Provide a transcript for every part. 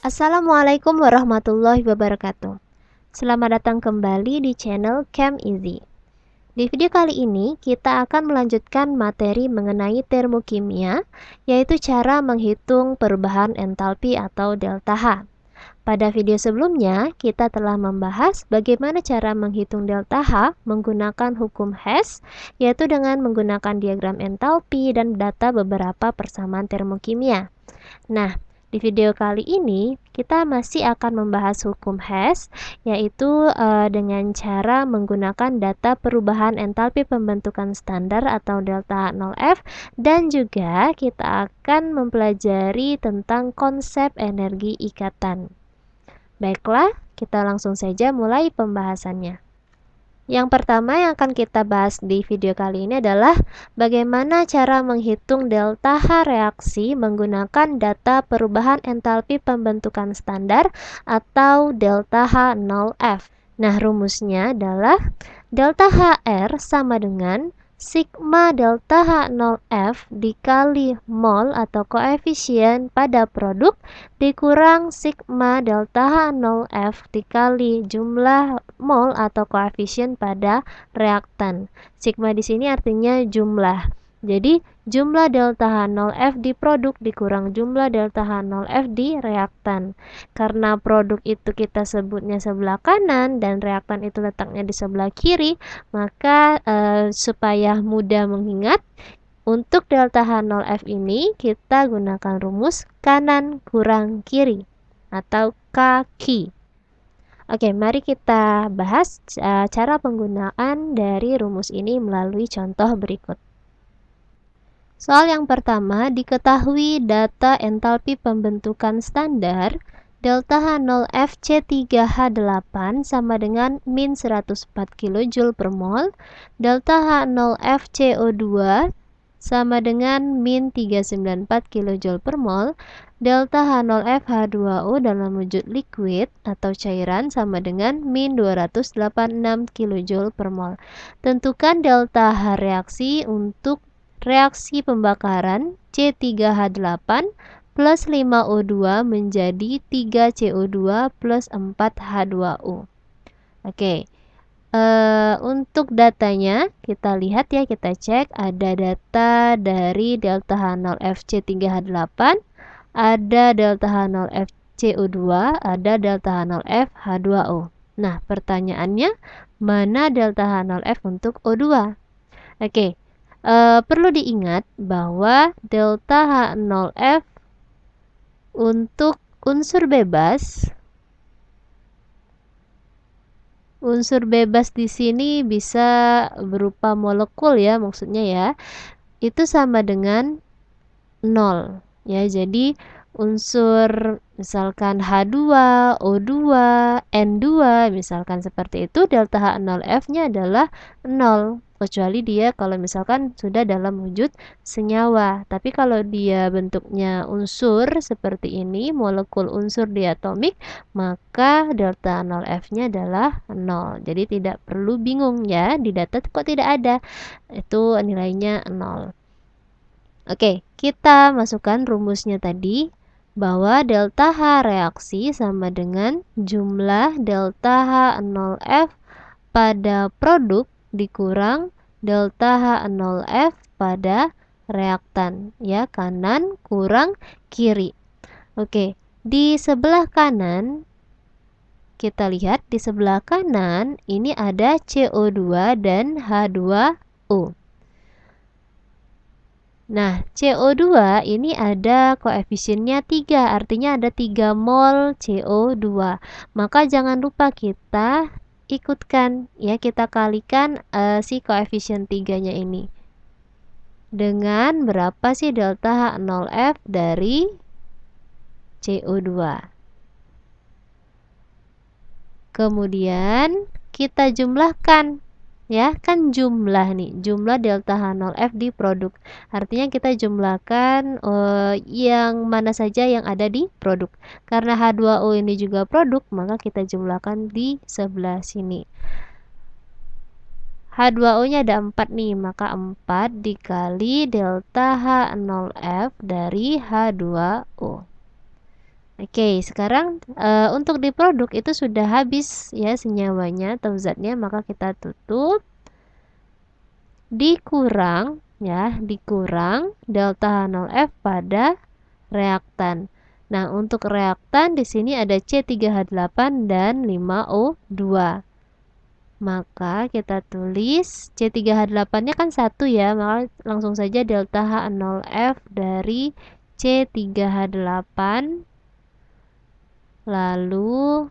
Assalamualaikum warahmatullahi wabarakatuh. Selamat datang kembali di channel Chem Easy. Di video kali ini kita akan melanjutkan materi mengenai termokimia, yaitu cara menghitung perubahan entalpi atau delta H. Pada video sebelumnya, kita telah membahas bagaimana cara menghitung delta H menggunakan hukum Hess, yaitu dengan menggunakan diagram entalpi dan data beberapa persamaan termokimia. Nah, di video kali ini kita masih akan membahas hukum Hess, yaitu dengan cara menggunakan data perubahan entalpi pembentukan standar atau delta H0F, dan juga kita akan mempelajari tentang konsep energi ikatan. Baiklah, kita langsung saja mulai pembahasannya. Yang pertama yang akan kita bahas di video kali ini adalah bagaimana cara menghitung delta H reaksi menggunakan data perubahan entalpi pembentukan standar atau delta H0F. Nah, rumusnya adalah delta HR sama dengan sigma delta H0F dikali mol atau koefisien pada produk dikurang sigma delta H0F dikali jumlah mol atau koefisien pada reaktan. Sigma di sini artinya jumlah. Jadi jumlah delta H0F di produk dikurang jumlah delta H0F di reaktan. Karena produk itu kita sebutnya sebelah kanan dan reaktan itu letaknya di sebelah kiri, maka supaya mudah mengingat, untuk delta H0F ini kita gunakan rumus kanan kurang kiri atau kaki. Oke, mari kita bahas cara penggunaan dari rumus ini melalui contoh berikut. Soal yang pertama, diketahui data entalpi pembentukan standar delta H0F C3H8 sama dengan min 104 kJ per mol, delta H0F CO2 sama dengan min 394 kJ per mol, delta H0F H2O dalam wujud liquid atau cairan sama dengan min 286 kJ per mol. Tentukan delta H reaksi untuk reaksi pembakaran C3H8 plus 5O2 menjadi 3CO2 plus 4H2O. Oke. Untuk datanya kita lihat ya, kita cek ada data dari delta H0F C3H8, ada delta H0F CO2, ada delta H0F H2O. Nah, pertanyaannya mana delta H0F untuk O2? Oke. Perlu diingat bahwa delta H0F untuk unsur bebas di sini bisa berupa molekul ya, maksudnya ya, itu sama dengan 0 ya. Jadi unsur misalkan H2, O2, N2 misalkan seperti itu, delta H0F-nya adalah 0, kecuali dia kalau misalkan sudah dalam wujud senyawa. Tapi kalau dia bentuknya unsur seperti ini, molekul unsur diatomik, maka delta 0F-nya adalah 0. Jadi tidak perlu bingung ya, di data kok tidak ada, itu nilainya 0. Oke, kita masukkan rumusnya tadi bahwa delta H reaksi sama dengan jumlah delta H0F pada produk dikurang delta H0F pada reaktan ya, kanan kurang kiri. Oke, di sebelah kanan kita lihat, di sebelah kanan ini ada CO2 dan H2O. Nah, CO2 ini ada koefisiennya 3, artinya ada 3 mol CO2. Maka jangan lupa kita ikutkan ya, kita kalikan si koefisien 3-nya ini dengan berapa sih delta H0F dari CO2. Kemudian kita jumlahkan ya, kan jumlah nih, jumlah delta H0F di produk. Artinya kita jumlahkan yang mana saja yang ada di produk. Karena H2O ini juga produk, maka kita jumlahkan di sebelah sini. H2O-nya ada 4 nih, maka 4 dikali delta H0F dari H2O. Oke, sekarang untuk di produk itu sudah habis ya senyawanya atau zatnya, maka kita tutup, dikurang ya, dikurang delta H0F pada reaktan. Nah, untuk reaktan di sini ada C3H8 dan 5O2. Maka kita tulis C3H8-nya kan 1 ya, maka langsung saja delta H0F dari C3H8 lalu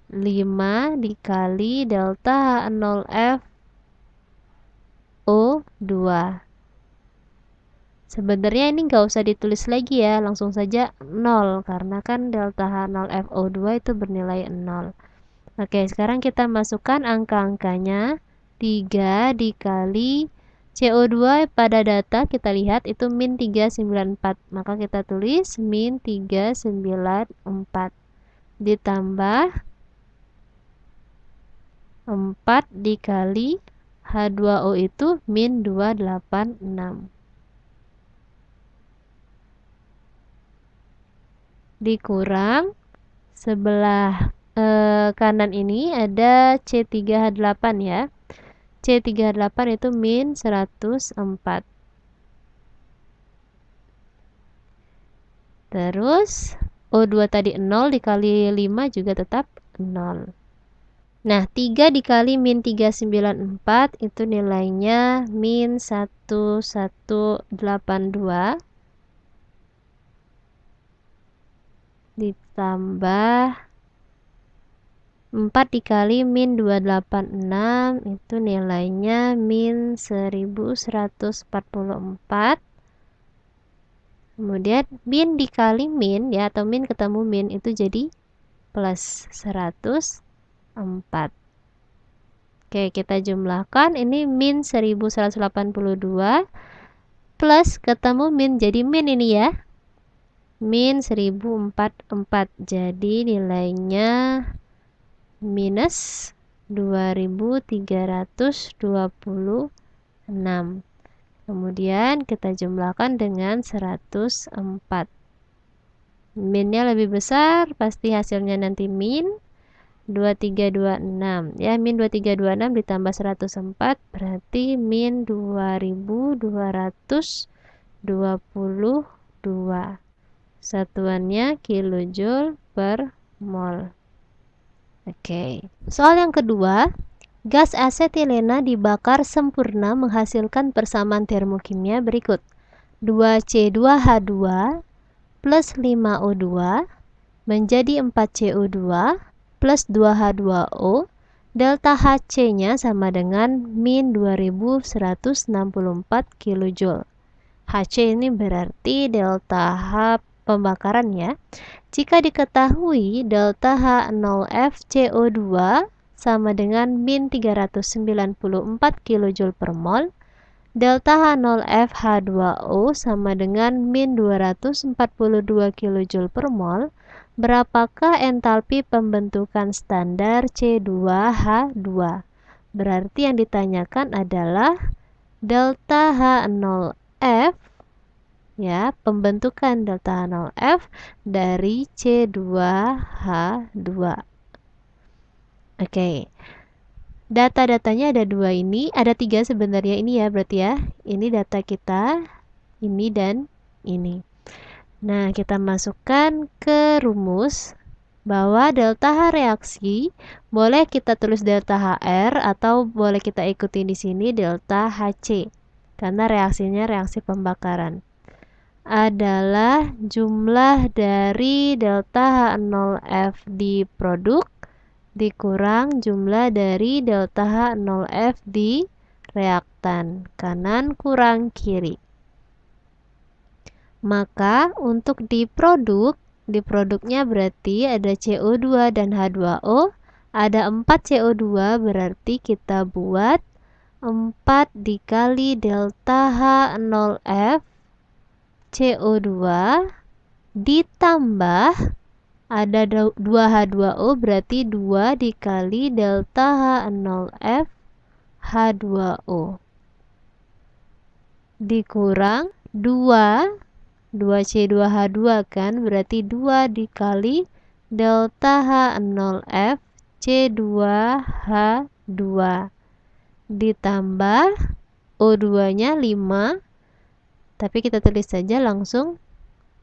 5 dikali delta H0F O2. Sebenarnya ini nggak usah ditulis lagi ya, langsung saja 0 karena kan delta H0FO2 itu bernilai 0. Oke, sekarang kita masukkan angka-angkanya. 3 dikali CO2 pada data kita lihat itu min 394. Maka kita tulis min 394 ditambah 4 dikali H2O itu min 286. Dikurang sebelah kanan ini ada C3H8 ya. C3H8 itu min 104. Terus O2 tadi 0 dikali 5 juga tetap 0. Nah, 3 dikali min 394 itu nilainya min 1182 ditambah 4 dikali min 286 itu nilainya min 1144. Kemudian min dikali min ya, atau min ketemu min itu jadi plus 104. Oke, kita jumlahkan, ini min 1182 plus ketemu min jadi min ini ya, min 1044. Jadi nilainya minus 2326. Kemudian kita jumlahkan dengan 104. Minnya lebih besar, pasti hasilnya nanti min 2326 ya, min 2326 ditambah 104 berarti min 2222. Satuannya kilojoule per mol. Oke. Soal yang kedua, gas asetilena dibakar sempurna menghasilkan persamaan termokimia berikut. 2C2H2 plus 5O2 menjadi 4CO2 plus 2H2O. Delta Hc-nya sama dengan min 2164 kJ. Hc ini berarti delta H pembakaran ya. Jika diketahui delta H0FCO2 sama dengan min 394 kJ per mol, delta H0FH2O sama dengan min 242 kJ per mol, berapakah entalpi pembentukan standar C2H2? Berarti yang ditanyakan adalah delta H0F ya, pembentukan delta H0F dari C2H2. Oke. Data-datanya ada 2 ini, ada 3 sebenarnya ini ya, berarti ya. Ini data kita, ini dan ini. Nah, kita masukkan ke rumus bahwa delta H reaksi boleh kita tulis delta HR atau boleh kita ikuti di sini delta HC karena reaksinya reaksi pembakaran. Adalah jumlah dari delta H0F di produk dikurang jumlah dari delta H0F di reaktan, kanan kurang kiri. Maka untuk di produknya berarti ada CO2 dan H2O, ada 4 CO2 berarti kita buat 4 dikali delta H0F CO2 ditambah ada 2H2O berarti 2 dikali delta H0F H2O dikurang 2 2C2H2 kan, berarti 2 dikali delta H0F C2H2 ditambah O2 nya 5, tapi kita tulis saja langsung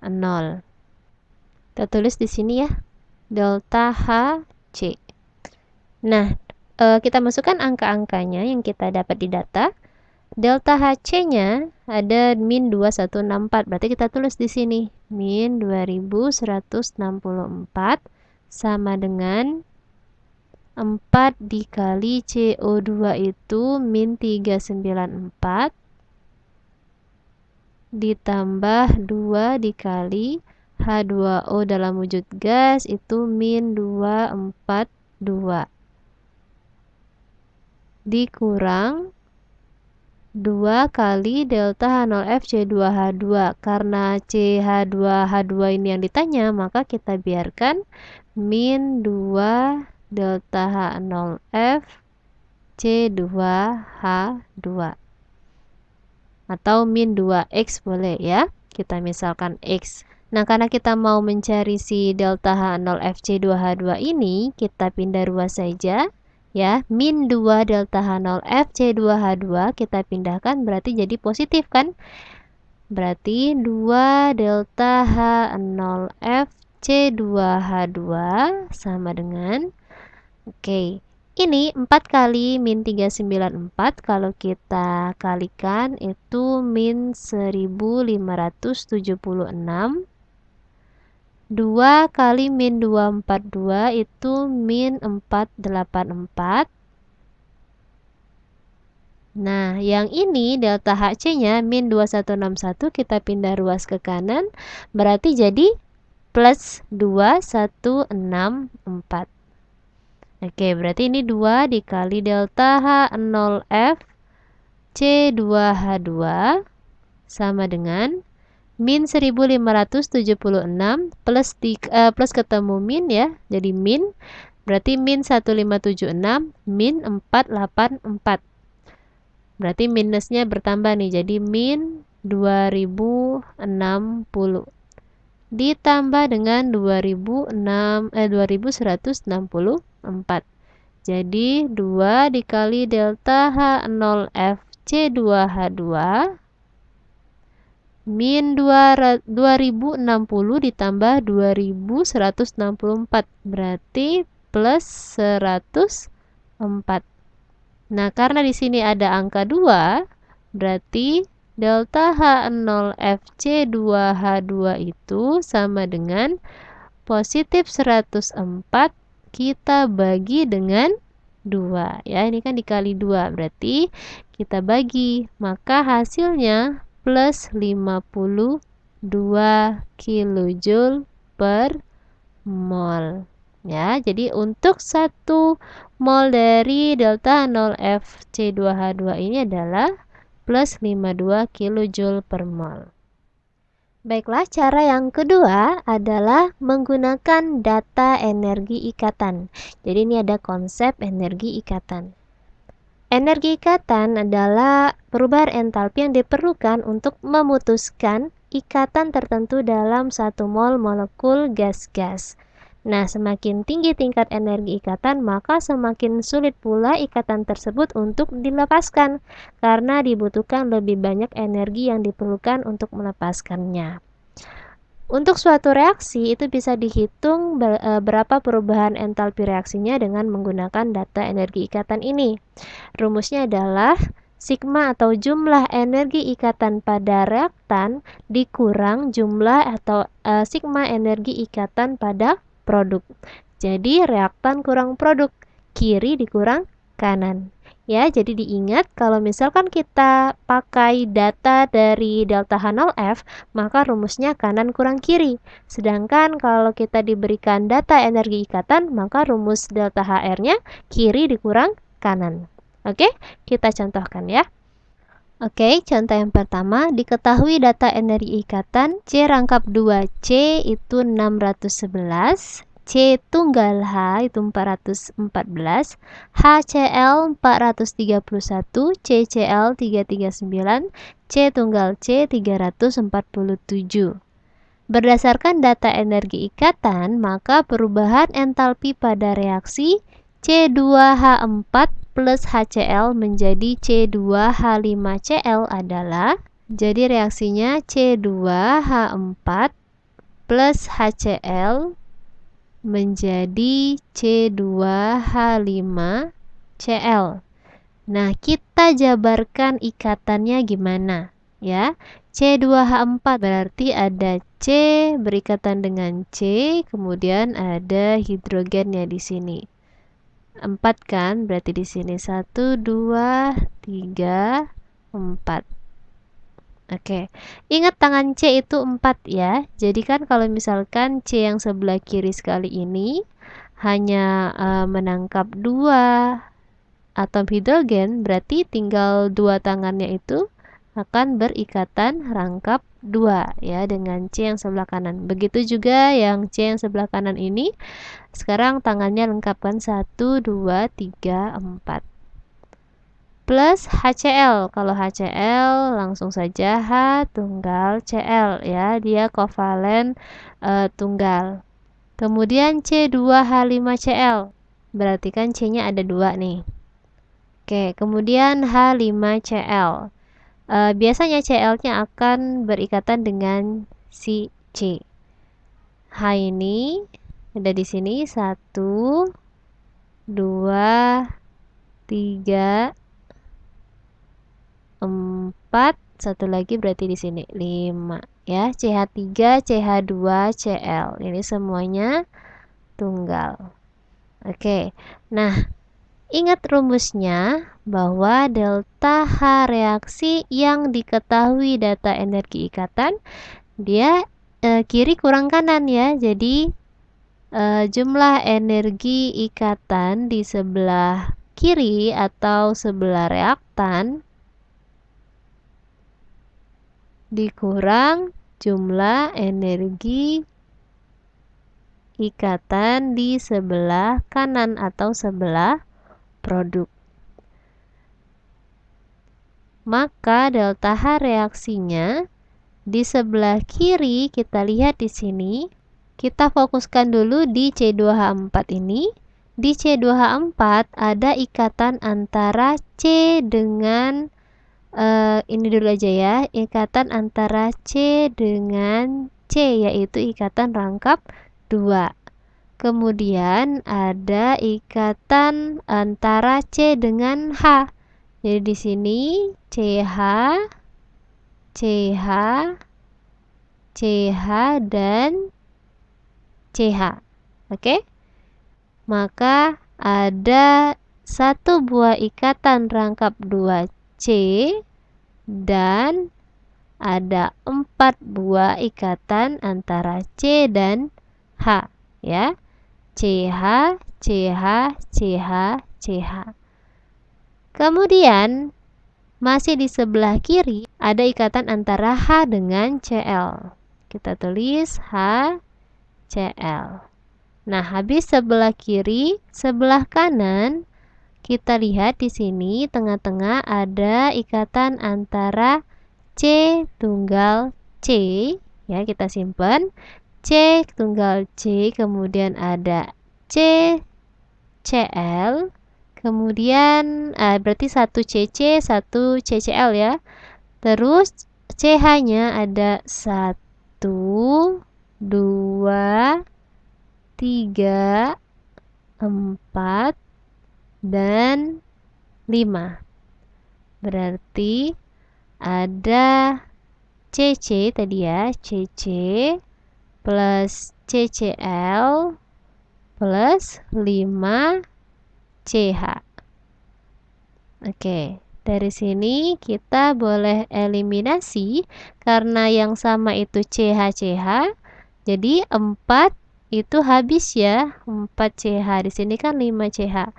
0. Kita tulis di sini ya, delta HC. Nah, kita masukkan angka-angkanya yang kita dapat di data. Delta HC-nya ada min 2164, berarti kita tulis di sini min 2164 sama dengan 4 dikali CO2 itu min 394 ditambah 2 dikali H2O dalam wujud gas itu min 242 dikurang 2 kali delta H0F C2H2. Karena CH2H2 ini yang ditanya, maka kita biarkan min 2 delta H0F C2H2 atau min 2X boleh ya, kita misalkan X. Nah, karena kita mau mencari si delta H0F C2H2 ini, kita pindah ruas saja ya, min 2 delta H0F C2H2 kita pindahkan, berarti jadi positif kan, berarti 2 delta H0F C2H2 sama dengan, oke, ini 4 kali min 394, kalau kita kalikan itu min 1576. 2 kali min 242 itu min 484. Nah, yang ini delta HC-nya min 2161, kita pindah ruas ke kanan, berarti jadi plus 2164. Oke, berarti ini 2 dikali delta H0F C2H2 sama dengan min 1576 plus ketemu min ya, jadi min, berarti min 1576 min 484, berarti minusnya bertambah nih, jadi min 2060 ditambah dengan 2164, jadi 2 dikali delta H0F C2H2 min 2060 ditambah 2164, berarti plus 104. Nah, karena di sini ada angka 2, berarti delta H0F C2H2 itu sama dengan positif 104 kita bagi dengan 2 ya, ini kan dikali 2, berarti kita bagi, maka hasilnya plus 52 kJ per mol ya. Jadi untuk 1 mol dari delta H0F C2H2 ini adalah plus 52 kJ per mol. Baiklah, cara yang kedua adalah menggunakan data energi ikatan. Jadi ini ada konsep energi ikatan. Energi ikatan adalah perubahan entalpi yang diperlukan untuk memutuskan ikatan tertentu dalam 1 mol molekul gas-gas. Nah, semakin tinggi tingkat energi ikatan, maka semakin sulit pula ikatan tersebut untuk dilepaskan, karena dibutuhkan lebih banyak energi yang diperlukan untuk melepaskannya. Untuk suatu reaksi itu bisa dihitung berapa perubahan entalpi reaksinya dengan menggunakan data energi ikatan ini. Rumusnya adalah sigma atau jumlah energi ikatan pada reaktan dikurang jumlah atau sigma energi ikatan pada produk. Jadi reaktan kurang produk, kiri dikurang kanan. Ya, jadi diingat kalau misalkan kita pakai data dari delta H0F, maka rumusnya kanan kurang kiri. Sedangkan kalau kita diberikan data energi ikatan, maka rumus delta HR-nya kiri dikurang kanan. Oke, kita contohkan ya. Oke, contoh yang pertama, diketahui data energi ikatan C rangkap 2C itu 611, C C tunggal H itu 414, HCl 431, CCl 339, C tunggal C 347. Berdasarkan data energi ikatan, maka perubahan entalpi pada reaksi C2H4 plus HCl menjadi C2H5Cl adalah, jadi reaksinya C2H4 plus HCl menjadi C2H5Cl. Nah, kita jabarkan ikatannya gimana ya? C2H4 berarti ada C berikatan dengan C, kemudian ada hidrogennya di sini. 4 kan? Berarti di sini 1 2 3 4. Oke, ingat tangan C itu 4 ya. Jadi kan kalau misalkan C yang sebelah kiri sekali ini hanya menangkap 2 atom hidrogen, berarti tinggal 2 tangannya itu akan berikatan rangkap 2 ya dengan C yang sebelah kanan. Begitu juga yang C yang sebelah kanan ini. Sekarang tangannya lengkapkan 1 2 3 4. Plus HCl. Kalau HCl langsung saja H tunggal Cl ya, dia kovalen tunggal. Kemudian C2H5Cl. Berarti kan C-nya ada 2 nih. Oke, kemudian H5Cl. Biasanya Cl-nya akan berikatan dengan si C. H ini ada di sini 1 2 3 4, satu lagi berarti di sini 5 ya, CH3 CH2 Cl, ini semuanya tunggal. Oke, nah ingat rumusnya bahwa delta H reaksi yang diketahui data energi ikatan, dia kiri kurang kanan ya, jadi jumlah energi ikatan di sebelah kiri atau sebelah reaktan dikurang jumlah energi ikatan di sebelah kanan atau sebelah produk. Maka delta H reaksinya di sebelah kiri, kita lihat di sini, kita fokuskan dulu di C2H4 ini. Di C2H4 ada ikatan antara C dengan ini dulu aja ya, ikatan antara C dengan C, yaitu ikatan rangkap 2. Kemudian ada ikatan antara C dengan H. Jadi di sini CH, CH, CH dan CH. Oke? Maka ada satu buah ikatan rangkap 2 C dan ada 4 buah ikatan antara C dan H ya. CH, CH, CH, CH. Kemudian masih di sebelah kiri ada ikatan antara H dengan Cl. Kita tulis H, Cl. Nah, habis sebelah kiri, sebelah kanan kita lihat di sini tengah-tengah ada ikatan antara C tunggal C ya, kita simpan C tunggal C, kemudian ada C Cl, kemudian berarti 1 CC 1 CCl ya. Terus CH-nya ada 1 2 3 4 dan 5. Berarti ada CC tadi ya, CC plus CCl plus 5 CH. Oke, dari sini kita boleh eliminasi karena yang sama itu CH CH. Jadi 4 itu habis ya, 4 CH. Di sini kan 5 CH.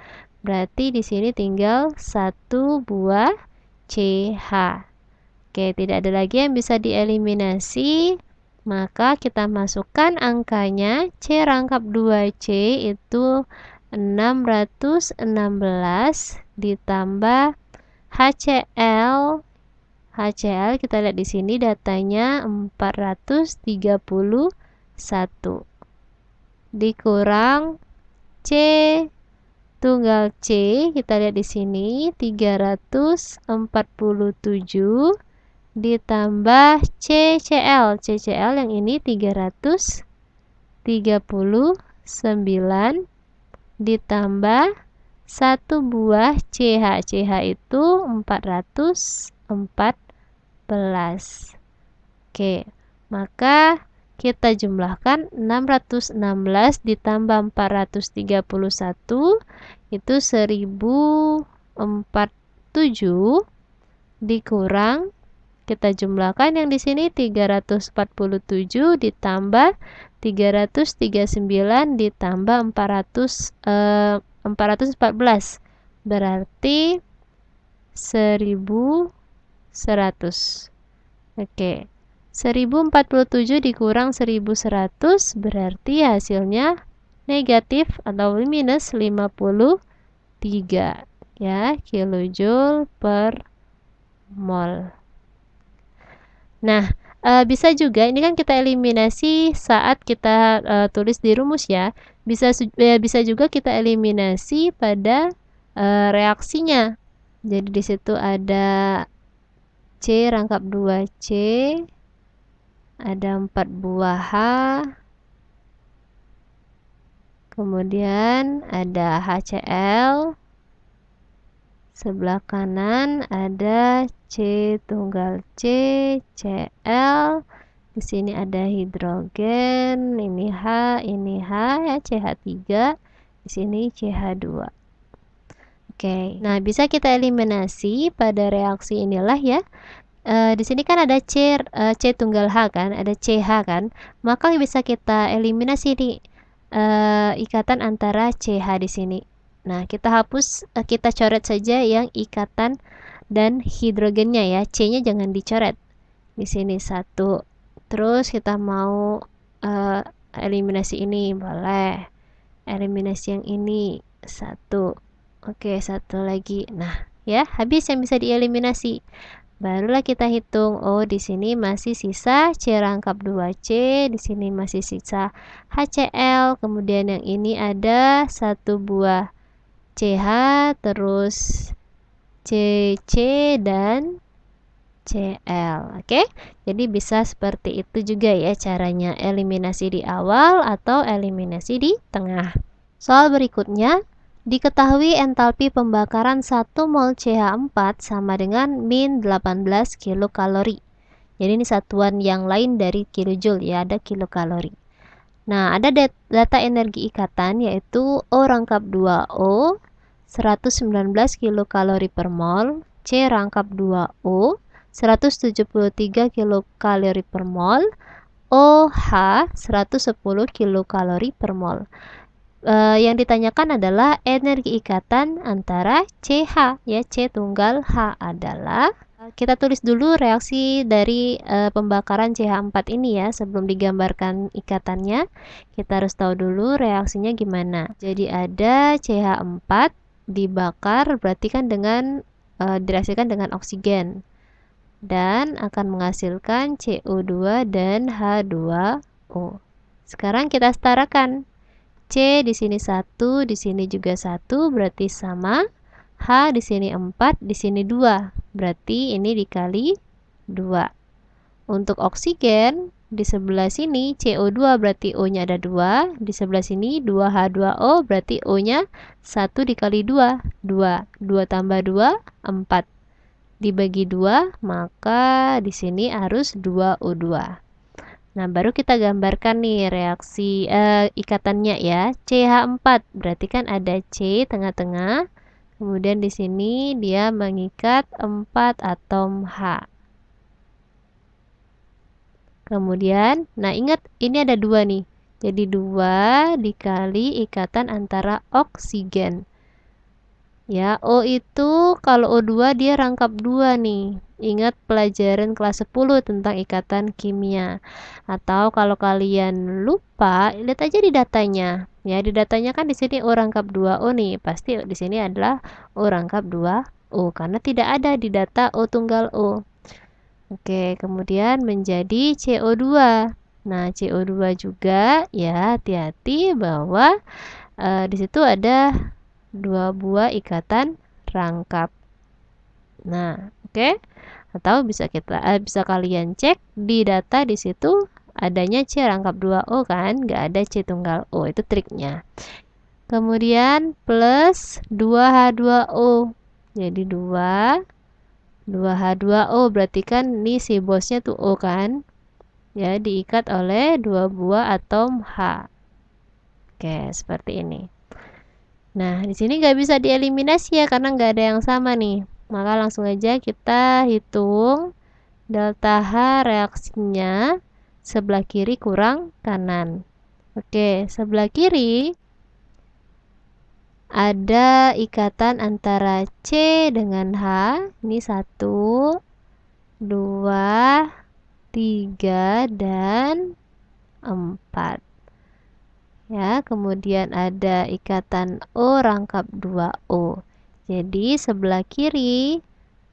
Berarti di sini tinggal 1 buah CH. Oke, tidak ada lagi yang bisa dieliminasi. Maka kita masukkan angkanya, C rangkap 2C itu 616 ditambah HCl. HCl kita lihat di sini datanya 431 dikurang C tunggal C, kita lihat di sini 347 ditambah CCl. CCl yang ini 339 ditambah 1 buah CH. CH itu 414. Oke, maka kita jumlahkan 616 ditambah 431 itu 1047 dikurang, kita jumlahkan yang di sini 347 ditambah 339 ditambah 414 berarti 1100. Oke. 1047 dikurang 1100 berarti hasilnya negatif atau minus 53 ya, kilojoule per mol. Nah, bisa juga ini kan kita eliminasi saat kita tulis di rumus ya. Bisa juga kita eliminasi pada reaksinya. Jadi di situ ada C rangkap 2C, ada 4 buah H, kemudian ada HCl, sebelah kanan ada C tunggal C, Cl, di sini ada hidrogen, ini H ya, CH3, di sini CH2. Oke, nah bisa kita eliminasi pada reaksi inilah ya. Di sini kan ada C tunggal H kan, ada CH kan, maka bisa kita eliminasi nih ikatan antara CH di sini. Nah, kita hapus, kita coret saja yang ikatan dan hidrogennya ya, C-nya jangan dicoret. Di sini 1. Terus kita mau eliminasi ini, boleh. Eliminasi yang ini 1. Oke, 1 lagi. Nah, ya, habis yang bisa dieliminasi. Barulah kita hitung, oh di sini masih sisa C rangkap 2C, di sini masih sisa HCl, kemudian yang ini ada 1 buah CH, terus CC dan CL. Oke, jadi bisa seperti itu juga ya caranya, eliminasi di awal atau eliminasi di tengah. Soal berikutnya, diketahui entalpi pembakaran 1 mol CH4 sama dengan min 18 kilokalori. Jadi ini satuan yang lain dari kilojoule ya, ada kilokalori. Nah, ada data energi ikatan yaitu O rangkap 2O 119 kilokalori per mol, C rangkap 2O 173 kilokalori per mol, OH 110 kilokalori per mol. Yang ditanyakan adalah energi ikatan antara CH ya, C tunggal H adalah, kita tulis dulu reaksi dari pembakaran CH4 ini ya, sebelum digambarkan ikatannya kita harus tahu dulu reaksinya gimana. Jadi ada CH4 dibakar berarti kan dengan direaksikan dengan oksigen dan akan menghasilkan CO2 dan H2O. Sekarang kita setarakan. C di sini 1, di sini juga 1, berarti sama. H di sini 4, di sini 2. Berarti ini dikali 2. Untuk oksigen di sebelah sini CO2 berarti O-nya ada 2, di sebelah sini 2H2O berarti O-nya 1 dikali 2, 2. 2 tambah 2, 4. Dibagi 2, maka di sini harus 2O2. Nah, baru kita gambarkan nih reaksi ikatannya ya. CH4 berarti kan ada C tengah-tengah. Kemudian di sini dia mengikat 4 atom H. Kemudian, nah ingat ini ada 2 nih. Jadi 2 dikali ikatan antara oksigen. Ya, O itu kalau O2 dia rangkap 2 nih. ingat pelajaran kelas 10 tentang ikatan kimia. Atau kalau kalian lupa, lihat aja di datanya. Ya, di datanya kan di sini O rangkap 2O nih. Pasti di sini adalah O rangkap 2O karena tidak ada di data O tunggal O. Oke, kemudian menjadi CO2. Nah, CO2 juga ya, hati-hati bahwa di situ ada 2 buah ikatan rangkap. Nah, oke. Atau bisa kalian cek di data di situ adanya C rangkap 2O kan, nggak ada C tunggal O, itu triknya. Kemudian plus 2H2O. Jadi 2H2O berarti kan ini si bosnya tuh O kan. Ya, diikat oleh 2 buah atom H. Oke, seperti ini. Nah, di sini nggak bisa dieliminasi ya karena nggak ada yang sama nih. Maka langsung aja kita hitung delta H reaksinya sebelah kiri kurang kanan. Oke, sebelah kiri ada ikatan antara C dengan H. Ini 1, 2, 3, dan 4. Ya, kemudian ada ikatan O rangkap 2O. Jadi sebelah kiri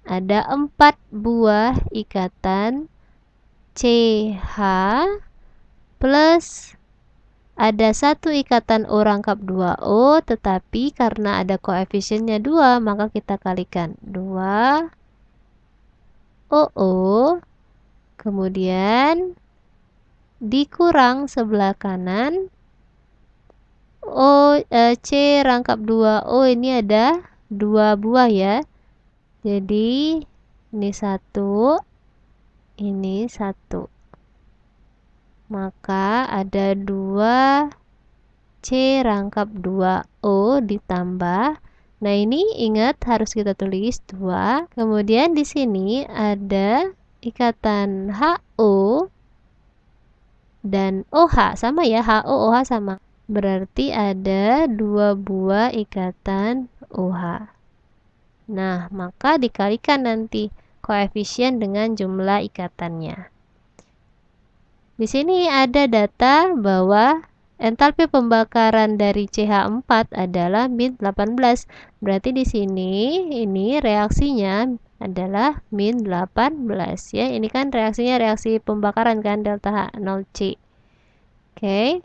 ada 4 buah ikatan CH plus ada 1 ikatan O rangkap 2O, tetapi karena ada koefisiennya 2, maka kita kalikan 2 OO, kemudian dikurang sebelah kanan C rangkap 2O, ini ada 2 buah ya. Jadi ini 1, ini 1. Maka ada 2 C rangkap 2O ditambah. Nah, ini ingat harus kita tulis 2. Kemudian di sini ada ikatan HO dan OH sama ya, HO OH sama. Berarti ada 2 buah ikatan OH. Nah, maka dikalikan nanti koefisien dengan jumlah ikatannya. Di sini ada data bahwa entalpi pembakaran dari CH4 adalah min 18. Berarti di sini ini reaksinya adalah min 18 ya. Ini kan reaksinya reaksi pembakaran kan, delta H0C. Oke.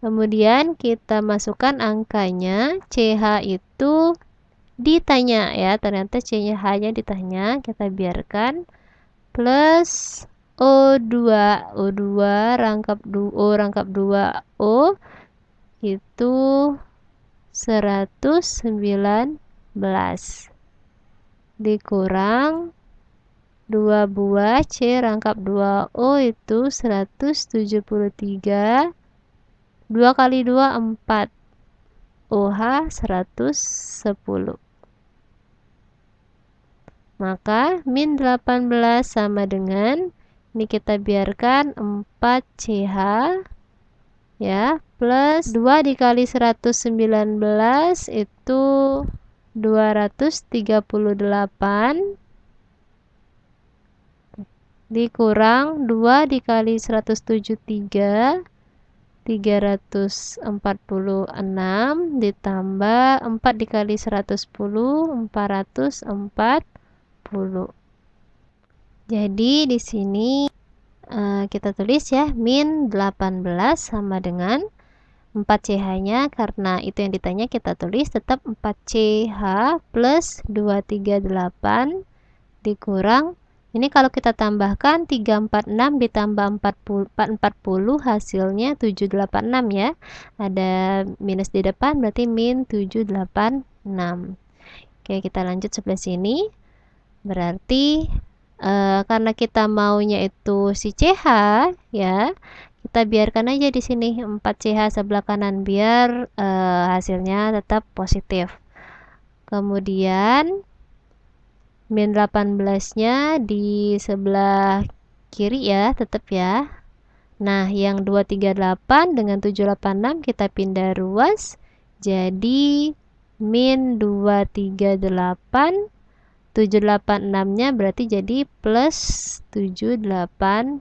Kemudian kita masukkan angkanya, CH itu ditanya ya, ternyata CH-nya ditanya, kita biarkan plus O2 rangkap 2O rangkap 2O itu 119 dikurang 2 buah C rangkap 2O itu 173, 2 kali 2 4, OH 110. Maka min 18 sama dengan, ini kita biarkan 4CH ya, plus 2 dikali 119 itu 238 dikurang 2 dikali 173 346 ditambah 4 dikali 110 440. Jadi di sini kita tulis ya, min 18 sama dengan 4CH-nya, karena itu yang ditanya kita tulis tetap 4CH plus 238 dikurang, ini kalau kita tambahkan 346 ditambah 440 hasilnya 786 ya. Ada minus di depan berarti min 786. Oke, kita lanjut sebelah sini. Berarti karena kita maunya itu si CH ya, kita biarkan aja di sini 4CH sebelah kanan biar hasilnya tetap positif. Kemudian min 18-nya di sebelah kiri ya, tetap ya. Nah, yang 238 dengan 786 kita pindah ruas. Jadi min 238 786 nya berarti jadi plus 786.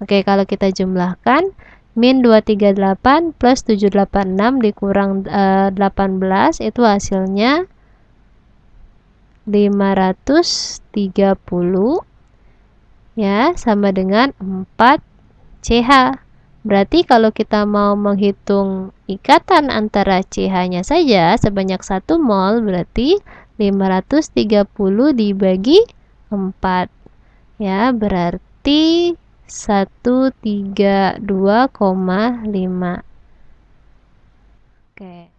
Oke, kalau kita jumlahkan, min 238 plus 786 dikurang 18 itu hasilnya 530 ya, sama dengan 4 CH. Berarti kalau kita mau menghitung ikatan antara CH-nya saja sebanyak 1 mol, berarti 530 dibagi 4. Ya, berarti 132,5. Oke.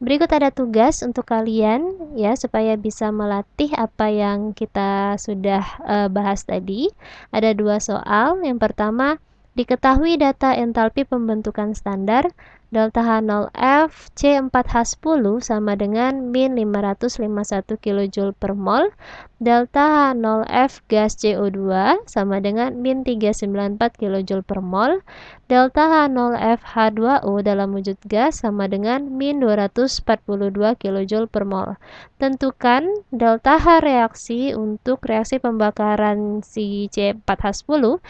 Berikut ada tugas untuk kalian ya, supaya bisa melatih apa yang kita sudah bahas tadi. Ada 2 soal. Yang pertama, diketahui data entalpi pembentukan standar delta H0F C4H10 sama dengan min 551 kJ per mol, delta H0F gas CO2 sama dengan min 394 kJ per mol, delta H0F H2O dalam wujud gas sama dengan min 242 kJ per mol. Tentukan delta H reaksi untuk reaksi pembakaran si C4H10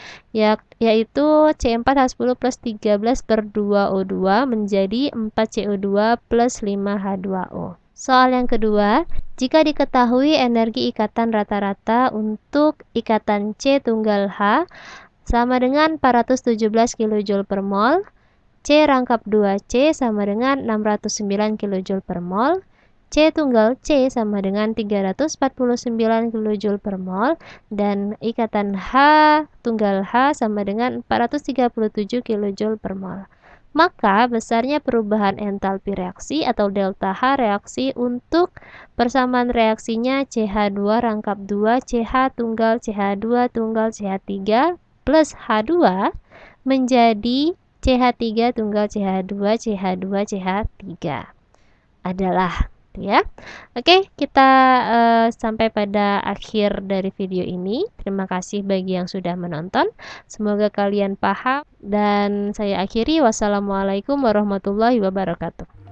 yaitu C4H10 plus 13 per 2O2 menjadi 4CO2 plus 5H2O. Soal yang kedua, jika diketahui energi ikatan rata-rata untuk ikatan C tunggal H sama dengan 417 kJ per mol, C rangkap 2C sama dengan 609 kJ per mol, C tunggal C sama dengan 349 kJ per mol, dan ikatan H tunggal H sama dengan 437 kJ per mol. Maka besarnya perubahan entalpi reaksi atau delta H reaksi untuk persamaan reaksinya CH2 rangkap 2 CH tunggal CH2 tunggal CH3 plus H2 menjadi CH3 tunggal CH2 CH2 CH3 adalah ya. Oke, kita sampai pada akhir dari video ini. Terima kasih bagi yang sudah menonton. Semoga kalian paham dan saya akhiri. Wassalamualaikum warahmatullahi wabarakatuh.